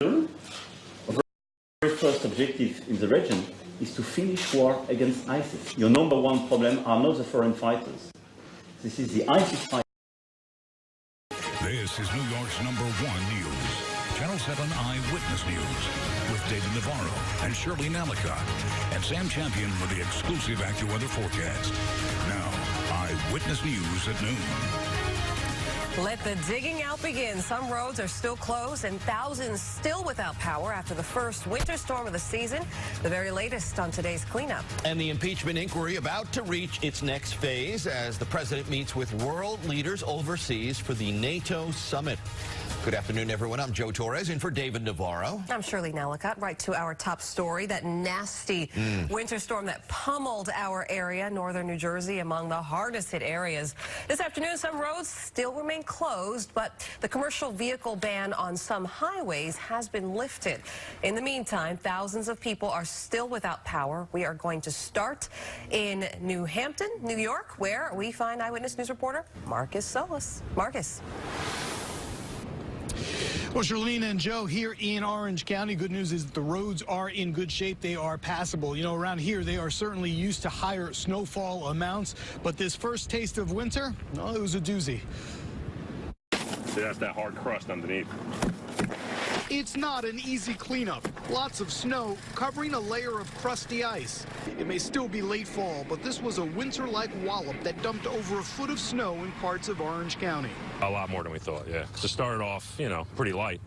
Our very first objective in the region is to finish war against ISIS. Your number one problem are not the foreign fighters. This is the ISIS fight. This is New York's #1 news. Channel 7 Eyewitness News with David Navarro and Shirley Nalika. And Sam Champion with the exclusive AccuWeather forecast. Now, Eyewitness News at noon. Let the digging out begin. Some roads are still closed and thousands still without power after the first winter storm of the season. The very latest on today's cleanup. And the impeachment inquiry about to reach its next phase as the president meets with world leaders overseas for the NATO summit. Good afternoon, everyone. I'm Joe Torres in for David Navarro. I'm Shirley Nalika. Right to our top story, that nasty winter storm that pummeled our area, northern New Jersey, among the hardest hit areas. This afternoon, some roads still remain closed, but the commercial vehicle ban on some highways has been lifted. In the meantime, thousands of people are still without power. We are going to start in New Hampton, New York, where we find Eyewitness News reporter Marcus Solis. Marcus. Well, Charlene and Joe, here in Orange County, good news is that the roads are in good shape. They are passable. You know, around here, they are certainly used to higher snowfall amounts. But this first taste of winter, well, it was a doozy. See, that's that hard crust underneath. It's not an easy cleanup. Lots of snow covering a layer of crusty ice. It may still be late fall, but this was a winter-like wallop that dumped over a foot of snow in parts of Orange County. A lot more than we thought, yeah. So it started off, you know, pretty light,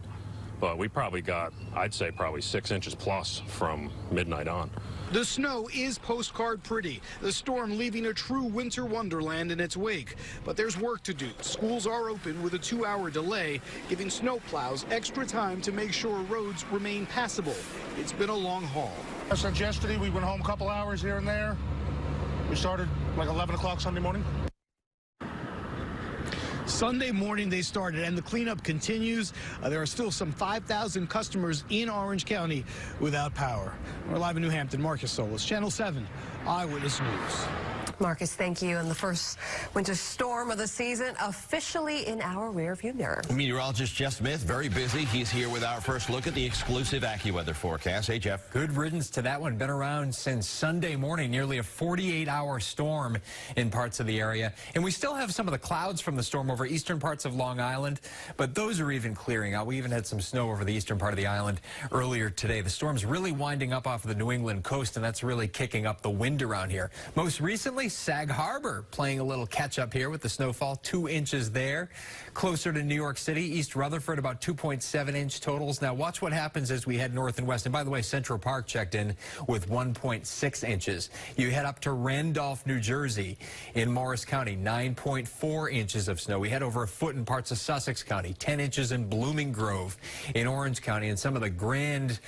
but we probably got, I'd say, probably 6 inches plus from midnight on. The snow is postcard pretty, the storm leaving a true winter wonderland in its wake. But there's work to do. Schools are open with a 2-hour delay, giving snowplows extra time to make sure roads remain passable. It's been a long haul. Since yesterday, we went home a couple hours here and there. We started like 11 o'clock Sunday morning. Sunday morning they started, and the cleanup continues. There are still some 5,000 customers in Orange County without power. We're live in New Hampton. Marcus Solis, Channel 7, Eyewitness News. Marcus, thank you. And the first winter storm of the season officially in our rearview mirror. Meteorologist Jeff Smith, very busy. He's here with our first look at the exclusive AccuWeather forecast. Hey, Jeff. Good riddance to that one. Been around since Sunday morning, nearly a 48-hour storm in parts of the area. And we still have some of the clouds from the storm over eastern parts of Long Island, but those are even clearing out. We even had some snow over the eastern part of the island earlier today. The storm's really winding up off of the New England coast, and that's really kicking up the wind around here. Most recently, Sag Harbor playing a little catch-up here with the snowfall, 2 inches there. Closer to New York City, East Rutherford, about 2.7-inch totals. Now watch what happens as we head north and west. And by the way, Central Park checked in with 1.6 inches. You head up to Randolph, New Jersey. In Morris County, 9.4 inches of snow. We had over a foot in parts of Sussex County, 10 inches in Blooming Grove, in Orange County. And some of the grand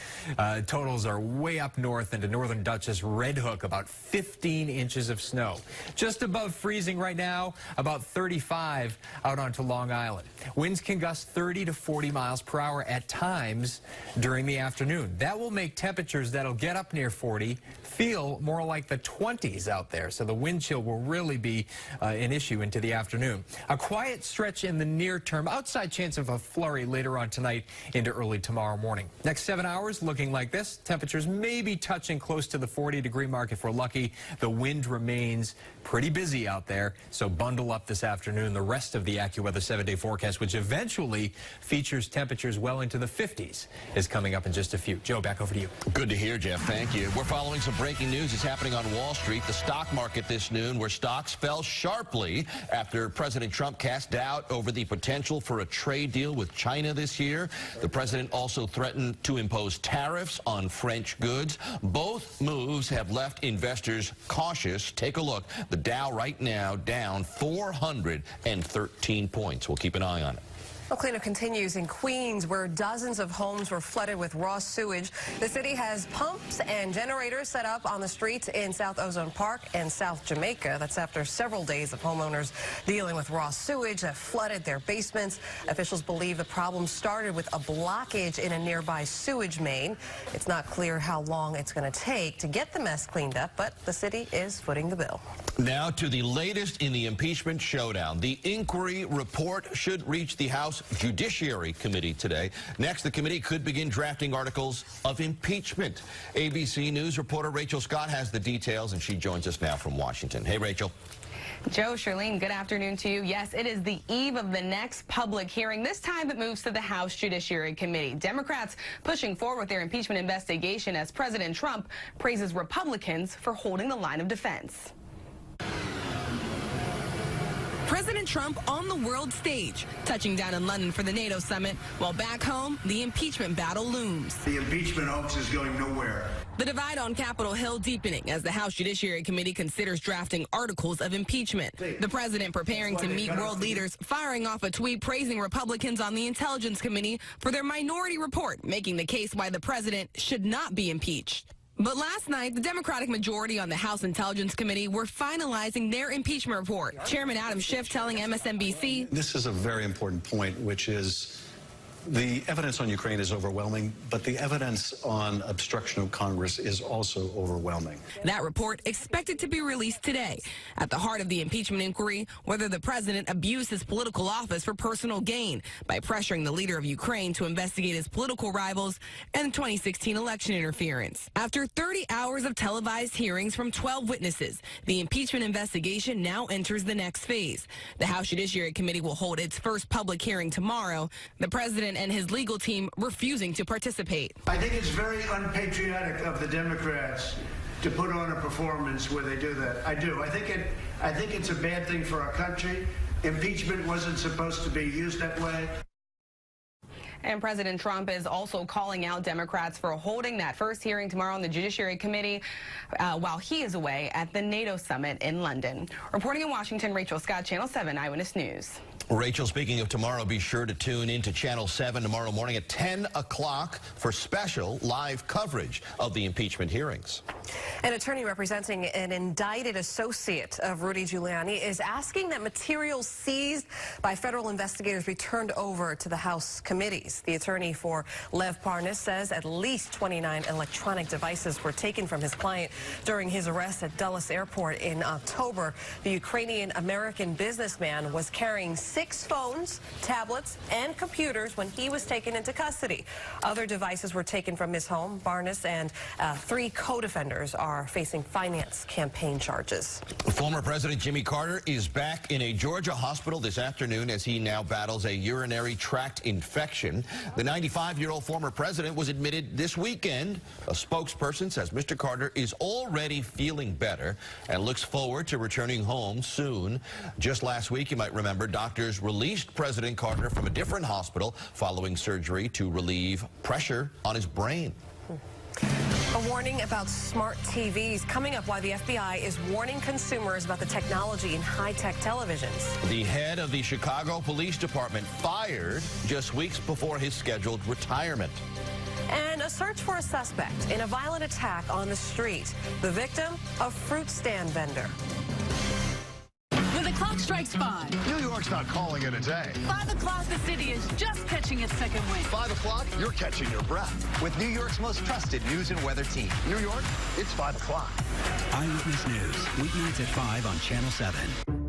totals are way up north into northern Dutchess, Red Hook, about 15 inches of snow. Just above freezing right now, about 35 out onto Long Island. Winds can gust 30 to 40 miles per hour at times during the afternoon. That will make temperatures that'll get up near 40 feel more like the 20s out there. So the wind chill will really be an issue into the afternoon. A quiet stretch in the near term, outside chance of a flurry later on tonight into early tomorrow morning. Next 7 hours looking like this. Temperatures may be touching close to the 40-degree mark if we're lucky. The wind remains pretty busy out there, so bundle up this afternoon. The rest of the AccuWeather 7-day forecast, which eventually features temperatures well into the 50s, is coming up in just a few. Joe, back over to you. Good to hear, Jeff. Thank you. We're following some breaking news. It's happening on Wall Street, the stock market this noon, where stocks fell sharply after President Trump cast doubt over the potential for a trade deal with China this year. The president also threatened to impose tariffs on French goods. Both moves have left investors cautious. Take a look. The Dow right now down 413 points. We'll keep an eye on it. Well, cleanup continues in Queens, where dozens of homes were flooded with raw sewage. The city has pumps and generators set up on the streets in South Ozone Park and South Jamaica. That's after several days of homeowners dealing with raw sewage that flooded their basements. Officials believe the problem started with a blockage in a nearby sewage main. It's not clear how long it's going to take to get the mess cleaned up, but the city is footing the bill. Now to the latest in the impeachment showdown. The inquiry report should reach the House House Judiciary Committee today. Next, the committee could begin drafting articles of impeachment. ABC News reporter Rachel Scott has the details, and she joins us now from Washington. Hey, Rachel. Joe, Charlene, good afternoon to you. Yes, it is the eve of the next public hearing. This time it moves to the House Judiciary Committee. Democrats pushing forward with their impeachment investigation as President Trump praises Republicans for holding the line of defense. President Trump on the world stage, touching down in London for the NATO summit, while back home, the impeachment battle looms. The impeachment hoax is going nowhere. The divide on Capitol Hill deepening as the House Judiciary Committee considers drafting articles of impeachment. The president preparing to meet world leaders, firing off a tweet praising Republicans on the Intelligence Committee for their minority report, making the case why the president should not be impeached. But last night, the Democratic majority on the House Intelligence Committee were finalizing their impeachment report. Chairman Adam Schiff telling MSNBC, "This is a very important point, which is the evidence on Ukraine is overwhelming, but the evidence on obstruction of Congress is also overwhelming." That report expected to be released today. At the heart of the impeachment inquiry, whether the president abused his political office for personal gain by pressuring the leader of Ukraine to investigate his political rivals and 2016 election interference. After 30 hours of televised hearings from 12 witnesses, the impeachment investigation now enters the next phase. The House Judiciary Committee will hold its first public hearing tomorrow. The president and his legal team refusing to participate. I think it's very unpatriotic of the Democrats to put on a performance where they do that. I do. I think it's a bad thing for our country. Impeachment wasn't supposed to be used that way. And President Trump is also calling out Democrats for holding that first hearing tomorrow on the Judiciary Committee while he is away at the NATO summit in London. Reporting in Washington, Rachel Scott, Channel 7 Eyewitness News. Rachel, speaking of tomorrow, be sure to tune in to Channel 7 tomorrow morning at 10 o'clock for special live coverage of the impeachment hearings. An attorney representing an indicted associate of Rudy Giuliani is asking that materials seized by federal investigators be turned over to the House committees. The attorney for Lev Parnas says at least 29 electronic devices were taken from his client during his arrest at Dulles Airport in October. The Ukrainian-American businessman was carrying 6 phones, tablets, and computers when he was taken into custody. Other devices were taken from his home. Parnas and 3 co-defenders are facing finance campaign charges. Former President Jimmy Carter is back in a Georgia hospital this afternoon as he now battles a urinary tract infection. The 95-year-old former president was admitted this weekend. A spokesperson says Mr. Carter is already feeling better and looks forward to returning home soon. Just last week, you might remember, doctors released President Carter from a different hospital following surgery to relieve pressure on his brain. A warning about smart TVs coming up, why the FBI is warning consumers about the technology in high-tech televisions. The head of the Chicago Police Department fired just weeks before his scheduled retirement. And a search for a suspect in a violent attack on the street. The victim, a fruit stand vendor. When the clock strikes 5. New York's not calling it a day. 5 o'clock, the city is just catching its second wind. 5 o'clock, you're catching your breath. With New York's most trusted news and weather team. New York, it's 5 o'clock. Eyewitness News, weeknights at 5 on Channel 7.